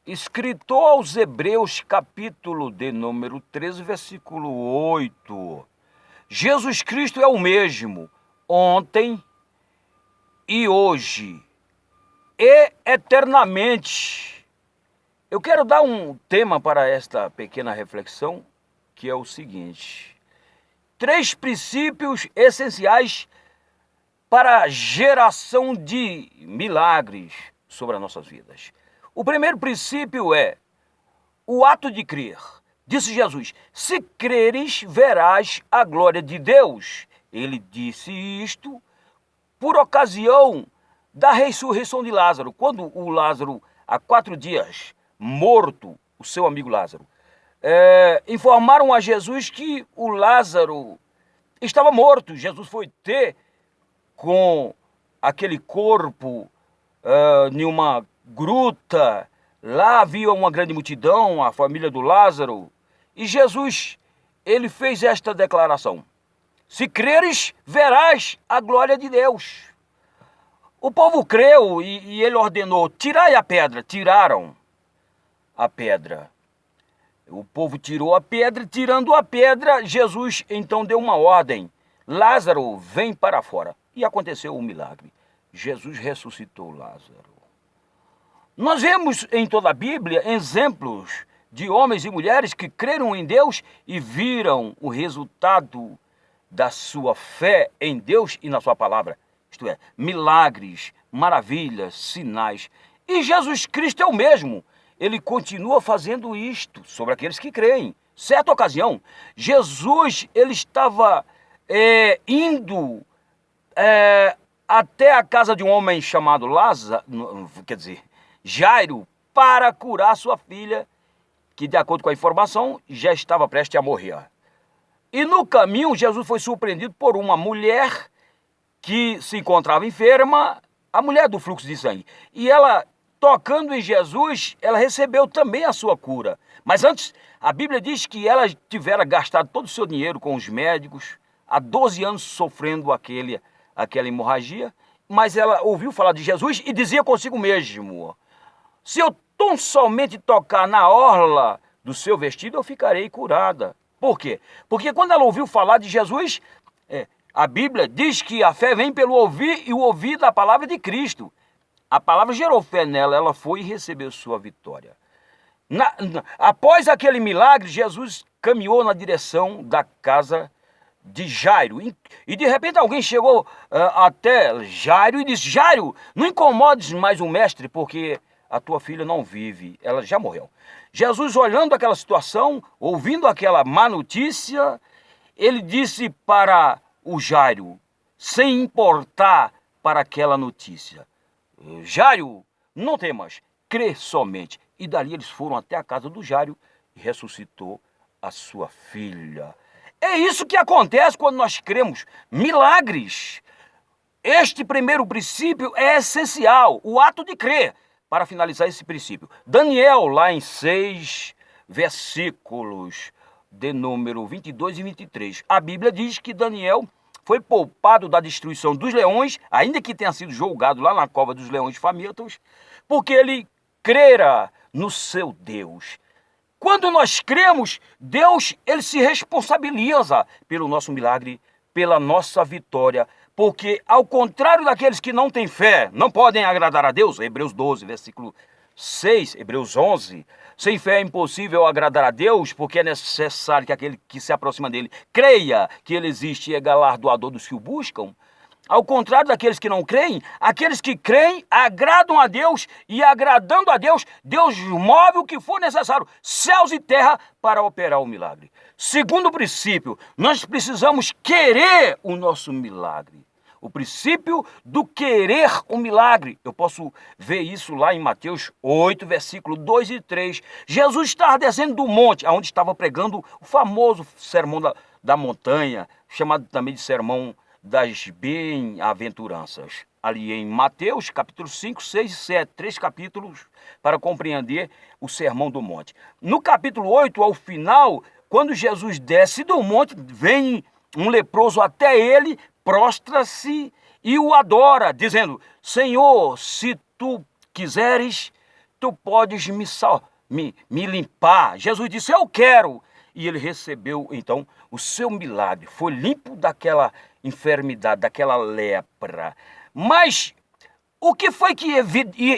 Escritor aos Hebreus, capítulo de número 13, versículo 8. Jesus Cristo é o mesmo, ontem e hoje, e eternamente. Eu quero dar um tema para esta pequena reflexão, que é o seguinte: 3 princípios essenciais para a geração de milagres sobre as nossas vidas. O primeiro princípio é o ato de crer. Disse Jesus: se creres, verás a glória de Deus. Ele disse isto por ocasião da ressurreição de Lázaro. Quando o Lázaro, há 4 dias, morto, o seu amigo Lázaro, informaram a Jesus que o Lázaro estava morto. Jesus foi ter com aquele corpo em uma gruta. Lá havia uma grande multidão, a família do Lázaro. E Jesus, ele fez esta declaração: se creres, verás a glória de Deus. O povo creu e ele ordenou: tirai a pedra. Tiraram a pedra. O povo tirou a pedra. Tirando a pedra, Jesus então deu uma ordem: Lázaro, vem para fora. E aconteceu um milagre. Jesus ressuscitou Lázaro. Nós vemos em toda a Bíblia exemplos de homens e mulheres que creram em Deus e viram o resultado da sua fé em Deus e na sua palavra. Isto é, milagres, maravilhas, sinais. E Jesus Cristo é o mesmo. Ele continua fazendo isto sobre aqueles que creem. Certa ocasião, Jesus ele estava indo até a casa de um homem chamado Lázaro, Jairo, para curar sua filha, que, de acordo com a informação, já estava prestes a morrer. E no caminho, Jesus foi surpreendido por uma mulher que se encontrava enferma, a mulher do fluxo de sangue. E ela, tocando em Jesus, ela recebeu também a sua cura. Mas antes, a Bíblia diz que ela tivera gastado todo o seu dinheiro com os médicos, há 12 anos sofrendo aquela hemorragia, mas ela ouviu falar de Jesus e dizia consigo mesmo: se eu tão somente tocar na orla do seu vestido, eu ficarei curada. Por quê? Porque quando ela ouviu falar de Jesus, a Bíblia diz que a fé vem pelo ouvir e o ouvir da palavra de Cristo. A palavra gerou fé nela, ela foi e recebeu sua vitória. Após aquele milagre, Jesus caminhou na direção da casa de Jairo. E de repente alguém chegou até Jairo e disse: Jairo, não incomodes mais o mestre, porque a tua filha não vive, ela já morreu. Jesus, olhando aquela situação, ouvindo aquela má notícia, ele disse para o Jairo, sem importar para aquela notícia: Jairo, não temas, crê somente. E dali eles foram até a casa do Jairo e ressuscitou a sua filha. É isso que acontece quando nós cremos. Milagres. Este primeiro princípio é essencial, o ato de crer. Para finalizar esse princípio, Daniel, lá em 6 versículos de número 22 e 23, a Bíblia diz que Daniel foi poupado da destruição dos leões, ainda que tenha sido julgado lá na cova dos leões famintos, porque ele crera no seu Deus. Quando nós cremos, Deus ele se responsabiliza pelo nosso milagre, pela nossa vitória, porque ao contrário daqueles que não têm fé, não podem agradar a Deus, Hebreus 12, versículo 6, Hebreus 11, sem fé é impossível agradar a Deus, porque é necessário que aquele que se aproxima dele creia que ele existe e é galardoador dos que o buscam. Ao contrário daqueles que não creem, aqueles que creem agradam a Deus e, agradando a Deus, Deus move o que for necessário, céus e terra, para operar o milagre. Segundo princípio, nós precisamos querer o nosso milagre. O princípio do querer o milagre. Eu posso ver isso lá em Mateus 8, versículo 2 e 3. Jesus estava descendo do monte, onde estava pregando o famoso sermão da montanha, chamado também de sermão das bem-aventuranças. Ali em Mateus, capítulo 5, 6 e 7, 3 capítulos para compreender o sermão do monte. No capítulo 8, ao final, quando Jesus desce do monte, vem um leproso até ele, prostra-se e o adora, dizendo: Senhor, se tu quiseres, tu podes me limpar? Jesus disse, eu quero. E ele recebeu, então, o seu milagre. Foi limpo daquela enfermidade, daquela lepra. Mas o que foi que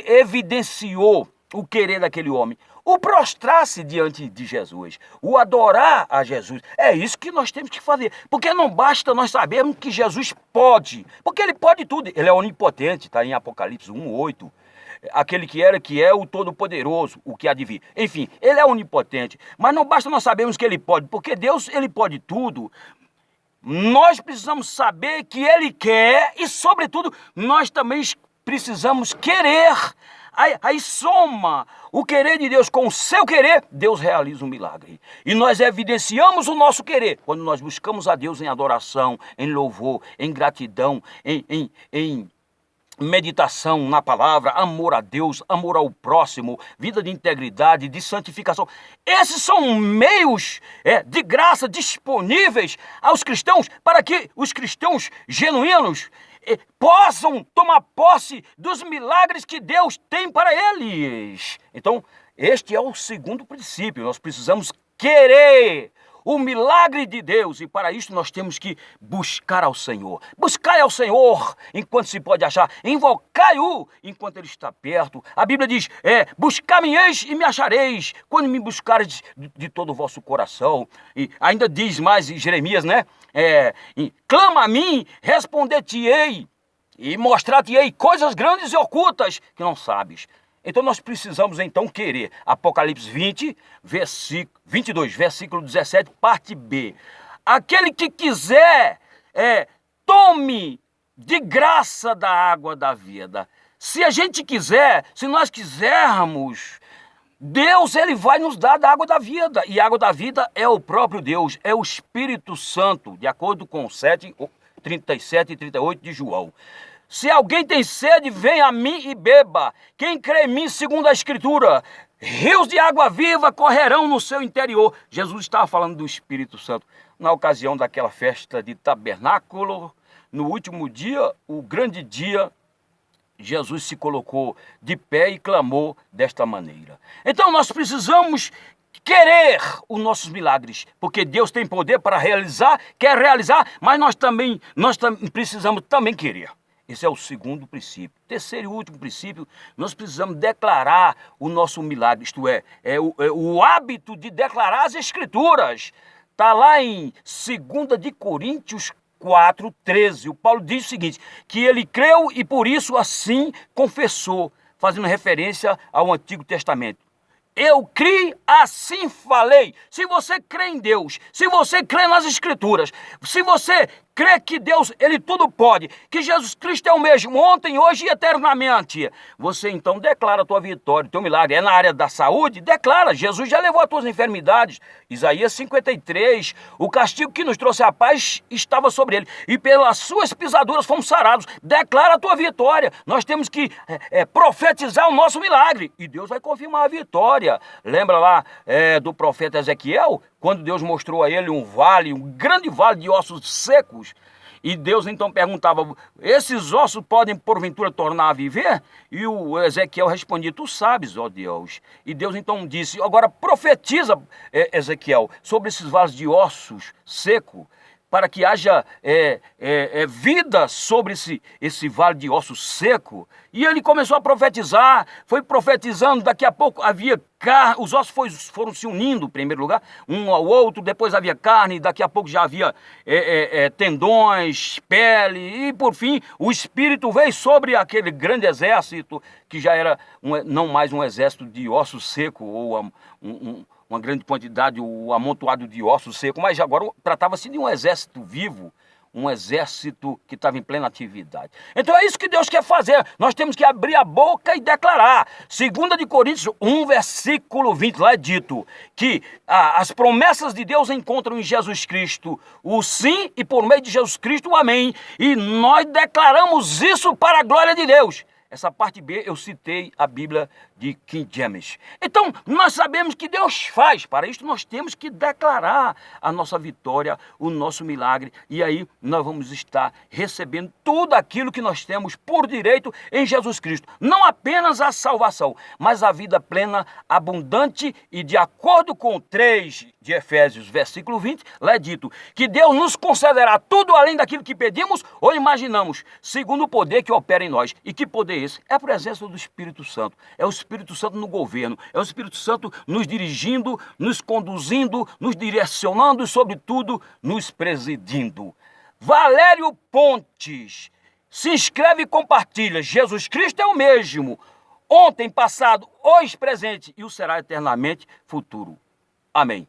evidenciou o querer daquele homem? O prostrar-se diante de Jesus, o adorar a Jesus. É isso que nós temos que fazer. Porque não basta nós sabermos que Jesus pode. Porque ele pode tudo. Ele é onipotente, está em Apocalipse 1:8. Aquele que era, que é o Todo-Poderoso, o que há de vir. Enfim, ele é onipotente. Mas não basta nós sabermos que ele pode. Porque Deus, ele pode tudo. Nós precisamos saber que ele quer e, sobretudo, nós também precisamos querer. Aí soma o querer de Deus com o seu querer, Deus realiza um milagre. E nós evidenciamos o nosso querer quando nós buscamos a Deus em adoração, em louvor, em gratidão, em meditação na palavra, amor a Deus, amor ao próximo, vida de integridade, de santificação. Esses são meios de graça disponíveis aos cristãos para que os cristãos genuínos possam tomar posse dos milagres que Deus tem para eles. Então, este é o segundo princípio. Nós precisamos querer o milagre de Deus, e para isso nós temos que buscar ao Senhor. Buscai ao Senhor enquanto se pode achar, invocai-o enquanto ele está perto. A Bíblia diz, buscar-me-eis e me achareis, quando me buscareis de todo o vosso coração. E ainda diz mais em Jeremias, né? Clama a mim, responder-te-ei, e mostrar-te-ei coisas grandes e ocultas que não sabes. Então nós precisamos então querer. Apocalipse 22, versículo 17, parte B. Aquele que quiser, tome de graça da água da vida. Se a gente quiser, se nós quisermos, Deus, ele vai nos dar da água da vida. E a água da vida é o próprio Deus, é o Espírito Santo, de acordo com 37 e 38 de João. Se alguém tem sede, venha a mim e beba. Quem crê em mim, segundo a Escritura, rios de água viva correrão no seu interior. Jesus estava falando do Espírito Santo. Na ocasião daquela festa de tabernáculo, no último dia, o grande dia, Jesus se colocou de pé e clamou desta maneira. Então nós precisamos querer os nossos milagres, porque Deus tem poder para realizar, quer realizar, mas nós precisamos também querer. Esse é o segundo princípio. Terceiro e último princípio, nós precisamos declarar o nosso milagre, isto é o hábito de declarar as Escrituras. Está lá em 2 de Coríntios 4:13. O Paulo diz o seguinte, que ele creu e por isso assim confessou, fazendo referência ao Antigo Testamento. Eu criei, assim falei. Se você crê em Deus, se você crê nas Escrituras, se você crê que Deus, ele tudo pode, que Jesus Cristo é o mesmo ontem, hoje e eternamente, você então declara a tua vitória, o teu milagre. É na área da saúde? Declara, Jesus já levou as tuas enfermidades. Isaías 53, o castigo que nos trouxe a paz estava sobre ele, e pelas suas pisaduras fomos sarados. Declara a tua vitória. Nós temos que profetizar o nosso milagre, e Deus vai confirmar a vitória. Lembra lá do profeta Ezequiel? Quando Deus mostrou a ele um grande vale de ossos secos, e Deus então perguntava, esses ossos podem porventura tornar a viver? E o Ezequiel respondia, tu sabes, ó Deus. E Deus então disse, agora profetiza, Ezequiel, sobre esses vales de ossos secos, para que haja vida sobre esse vale de ossos seco. E ele começou a profetizar, foi profetizando, daqui a pouco havia carne, os ossos foram se unindo, em primeiro lugar, um ao outro, depois havia carne, daqui a pouco já havia tendões, pele, e por fim o Espírito veio sobre aquele grande exército, que já era não mais um exército de ossos secos, ou uma grande quantidade, o amontoado de ossos secos, mas agora tratava-se de um exército vivo, um exército que estava em plena atividade. Então é isso que Deus quer fazer. Nós temos que abrir a boca e declarar. 2 de Coríntios 1, versículo 20, lá é dito que as promessas de Deus encontram em Jesus Cristo o sim, e por meio de Jesus Cristo o amém. E nós declaramos isso para a glória de Deus. Essa parte B eu citei a Bíblia de King James. Então, nós sabemos que Deus faz. Para isso, nós temos que declarar a nossa vitória, o nosso milagre. E aí, nós vamos estar recebendo tudo aquilo que nós temos por direito em Jesus Cristo. Não apenas a salvação, mas a vida plena, abundante e de acordo com 3 de Efésios, versículo 20, lá é dito que Deus nos concederá tudo além daquilo que pedimos ou imaginamos, segundo o poder que opera em nós. E que poder é esse? É a presença do Espírito Santo. É o Espírito Santo no governo. É o Espírito Santo nos dirigindo, nos conduzindo, nos direcionando e, sobretudo, nos presidindo. Valério Pontes, se inscreve e compartilha. Jesus Cristo é o mesmo. Ontem, passado, hoje, presente e o será eternamente futuro. Amém.